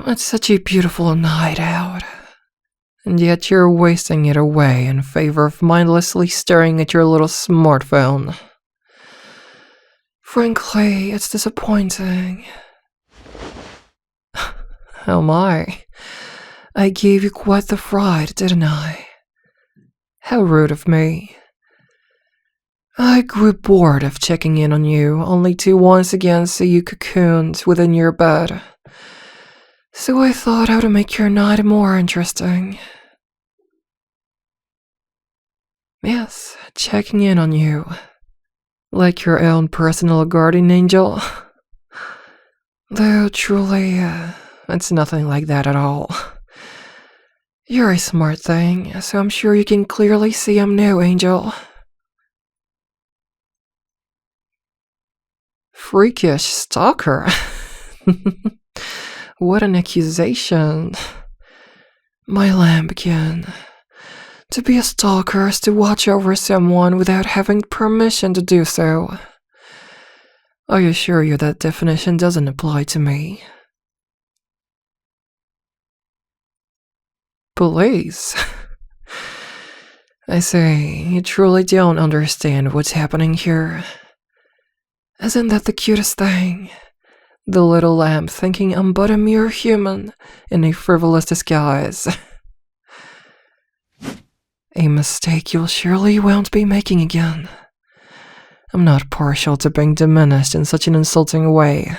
It's such a beautiful night out, and yet you're wasting it away in favor of mindlessly staring at your little smartphone. Frankly, it's disappointing. Oh my, I gave you quite the fright, didn't I? How rude of me. I grew bored of checking in on you, only to once again see you cocooned within your bed. So I thought how to make your night more interesting. Yes, checking in on you. Like your own personal guardian angel. Though truly, it's nothing like that at all. You're a smart thing, so I'm sure you can clearly see I'm no angel. Freakish stalker. What an accusation. My lambkin. To be a stalker is to watch over someone without having permission to do so. I assure you that definition doesn't apply to me. Police? I say, you truly don't understand what's happening here. Isn't that the cutest thing? The little lamb thinking I'm but a mere human in a frivolous disguise. A mistake you'll surely won't be making again. I'm not partial to being diminished in such an insulting way.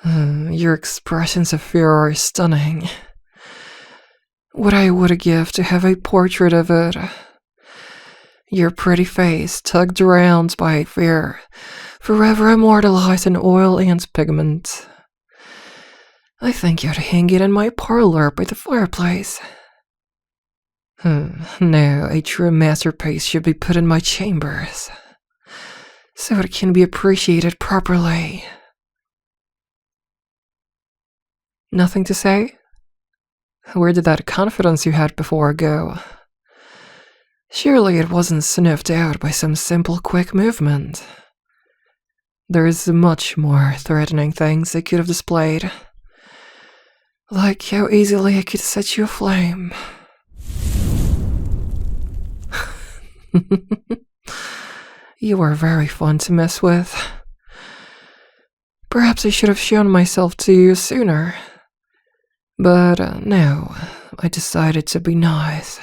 Your expressions of fear are stunning. What I would give to have a portrait of it. Your pretty face tugged around by fear, forever immortalized in oil and pigment. I think I'd hang it in my parlor by the fireplace. No, a true masterpiece should be put in my chambers, so it can be appreciated properly. Nothing to say? Where did that confidence you had before go? Surely it wasn't sniffed out by some simple quick movement. There's much more threatening things I could have displayed. Like how easily I could set you aflame. You are very fun to mess with. Perhaps I should have shown myself to you sooner. But no, I decided to be nice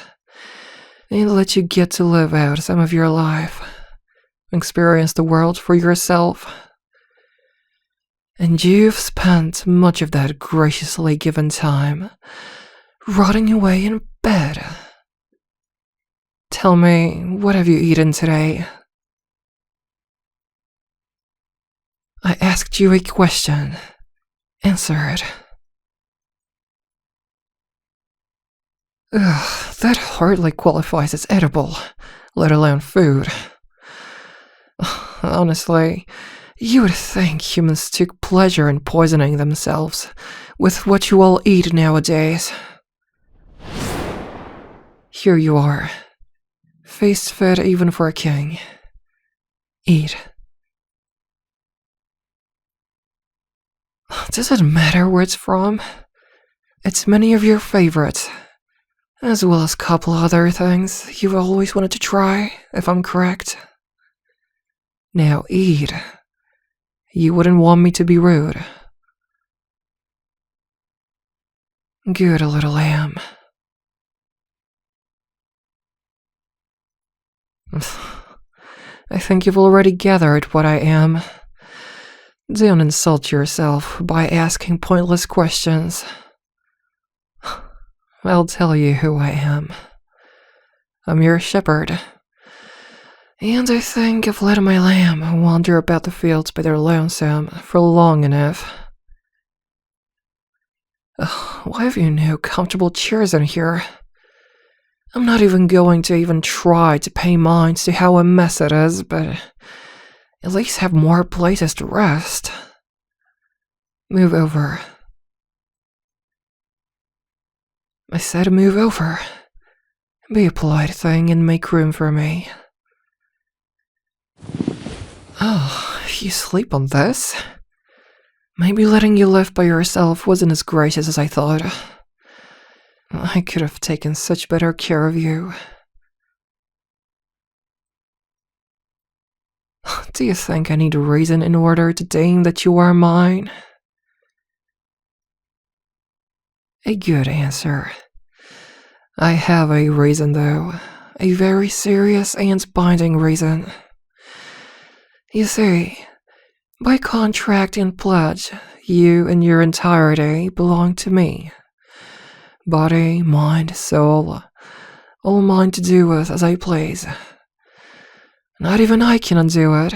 and let you get to live out some of your life, experience the world for yourself. And you've spent much of that graciously given time rotting away in bed. Tell me, what have you eaten today? I asked you a question. Answer it. Ugh, that hardly qualifies as edible, let alone food. Honestly, you would think humans took pleasure in poisoning themselves with what you all eat nowadays. Here you are, face fit even for a king. Eat. Does it matter where it's from? It's many of your favorites. As well as a couple other things you've always wanted to try, if I'm correct. Now eat. You wouldn't want me to be rude. Good little lamb. I think you've already gathered what I am. Don't insult yourself by asking pointless questions. I'll tell you who I am. I'm your shepherd. And I think I've let my lamb wander about the fields by their lonesome for long enough. Why have you no comfortable chairs in here? I'm not even going to try to pay mind to how a mess it is, but at least have more places to rest. Move over. I said move over. Be a polite thing and make room for me. Oh, you sleep on this? Maybe letting you live by yourself wasn't as gracious as I thought. I could have taken such better care of you. Do you think I need a reason in order to deem that you are mine? A good answer. I have a reason, though. A very serious and binding reason. You see, by contract and pledge, you in your entirety belong to me. Body, mind, soul, all mine to do with as I please. Not even I can undo it,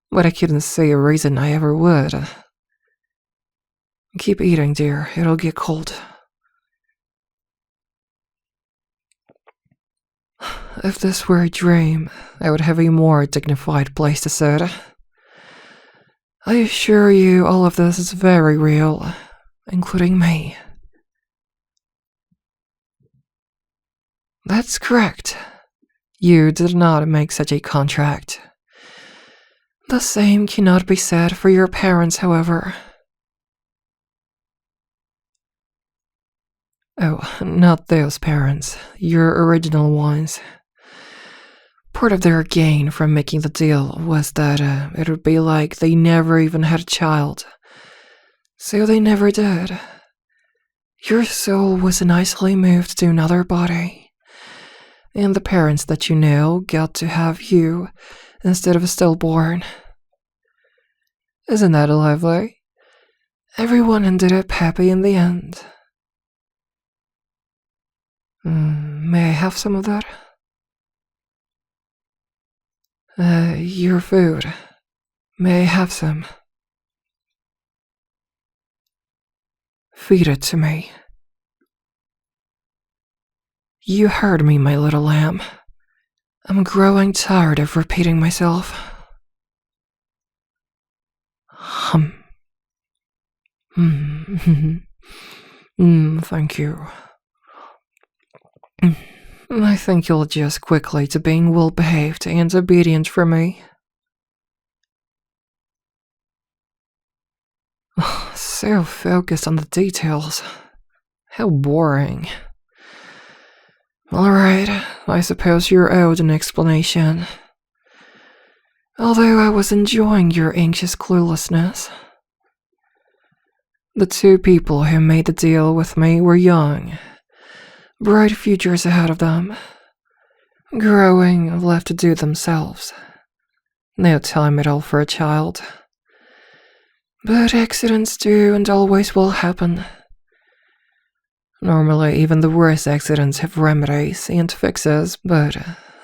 but I couldn't see a reason I ever would. Keep eating, dear, it'll get cold. If this were a dream, I would have a more dignified place to sit. I assure you all of this is very real, including me. That's correct. You did not make such a contract. The same cannot be said for your parents, however. Oh, not those parents, your original ones. Part of their gain from making the deal was that it would be like they never even had a child. So they never did. Your soul was nicely moved to another body. And the parents that you knew got to have you instead of a stillborn. Isn't that lovely? Everyone ended up happy in the end. May I have some of that? Your food. May I have some? Feed it to me. You heard me, my little lamb. I'm growing tired of repeating myself. Thank you. I think you'll adjust quickly to being well-behaved and obedient for me. So focused on the details. How boring. Alright, I suppose you're owed an explanation. Although I was enjoying your anxious cluelessness. The two people who made the deal with me were young. Bright futures ahead of them. Growing, left to do themselves. No time at all for a child. But accidents do and always will happen. Normally, even the worst accidents have remedies and fixes, but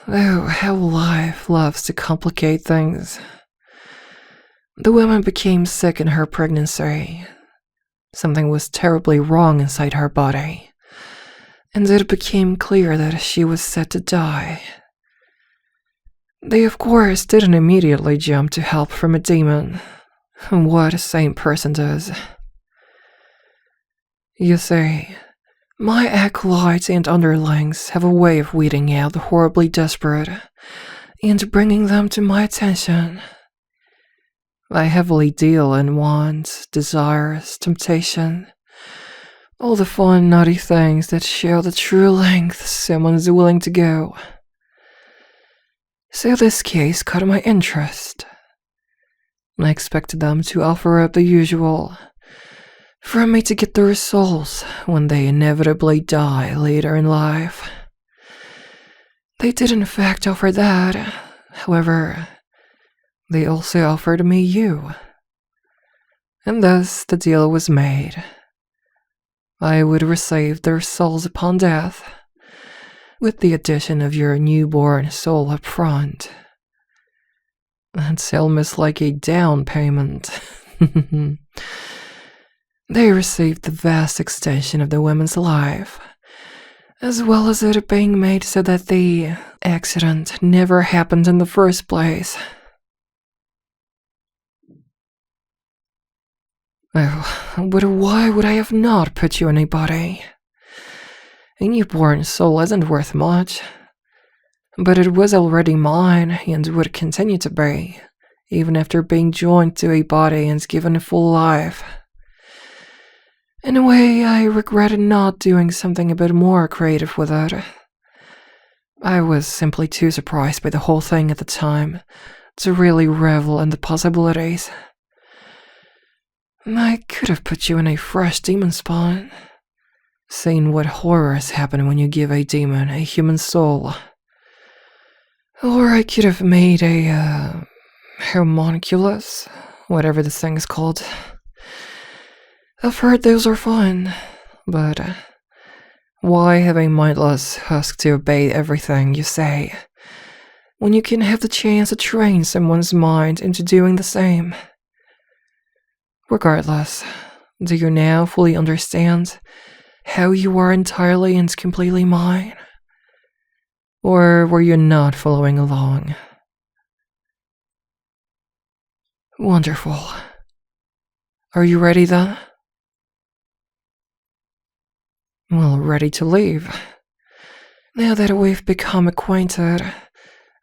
oh, how life loves to complicate things. The woman became sick in her pregnancy. Something was terribly wrong inside her body, and it became clear that she was set to die. They, of course, didn't immediately jump to help from a demon. What a sane person does. You see, my acolytes and underlings have a way of weeding out the horribly desperate and bringing them to my attention. I heavily deal in wants, desires, temptation, all the fun, naughty things that show the true length someone's willing to go. So this case caught my interest. I expected them to offer up the usual, for me to get their souls when they inevitably die later in life. They did in fact offer that, however, they also offered me you. And thus the deal was made. I would receive their souls upon death, with the addition of your newborn soul up front. That's almost like a down payment. They received the vast extension of the woman's life, as well as it being made so that the accident never happened in the first place. Oh, but why would I have not put you in a body? A newborn soul isn't worth much, but it was already mine and would continue to be, even after being joined to a body and given a full life. In a way, I regretted not doing something a bit more creative with it. I was simply too surprised by the whole thing at the time to really revel in the possibilities. I could have put you in a fresh demon spawn, seeing what horrors happen when you give a demon a human soul. Or I could have made a, homunculus, whatever this thing is called. I've heard those are fun, but why have a mindless husk to obey everything you say, when you can have the chance to train someone's mind into doing the same? Regardless, do you now fully understand how you are entirely and completely mine? Or were you not following along? Wonderful. Are you ready then? Well, ready to leave. Now that we've become acquainted,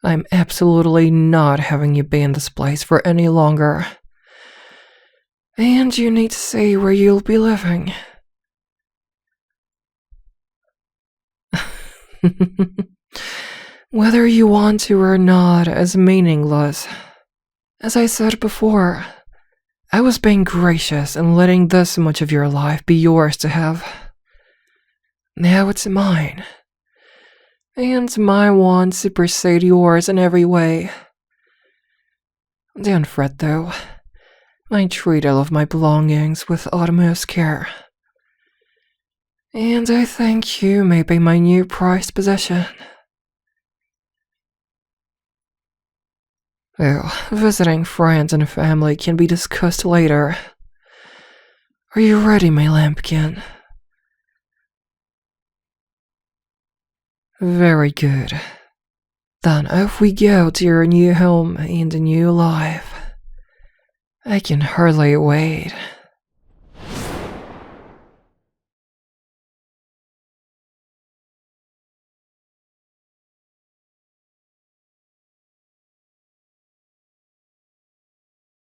I'm absolutely not having you be in this place for any longer. And you need to see where you'll be living. Whether you want to or not is meaningless. As I said before, I was being gracious and letting this much of your life be yours to have. Now it's mine. And my wants supersede yours in every way. Don't fret though. I treat all of my belongings with utmost care. And I think you may be my new prized possession. Oh, visiting friends and family can be discussed later. Are you ready, my lambkin? Very good. Then off we go to your new home and a new life. I can hardly wait.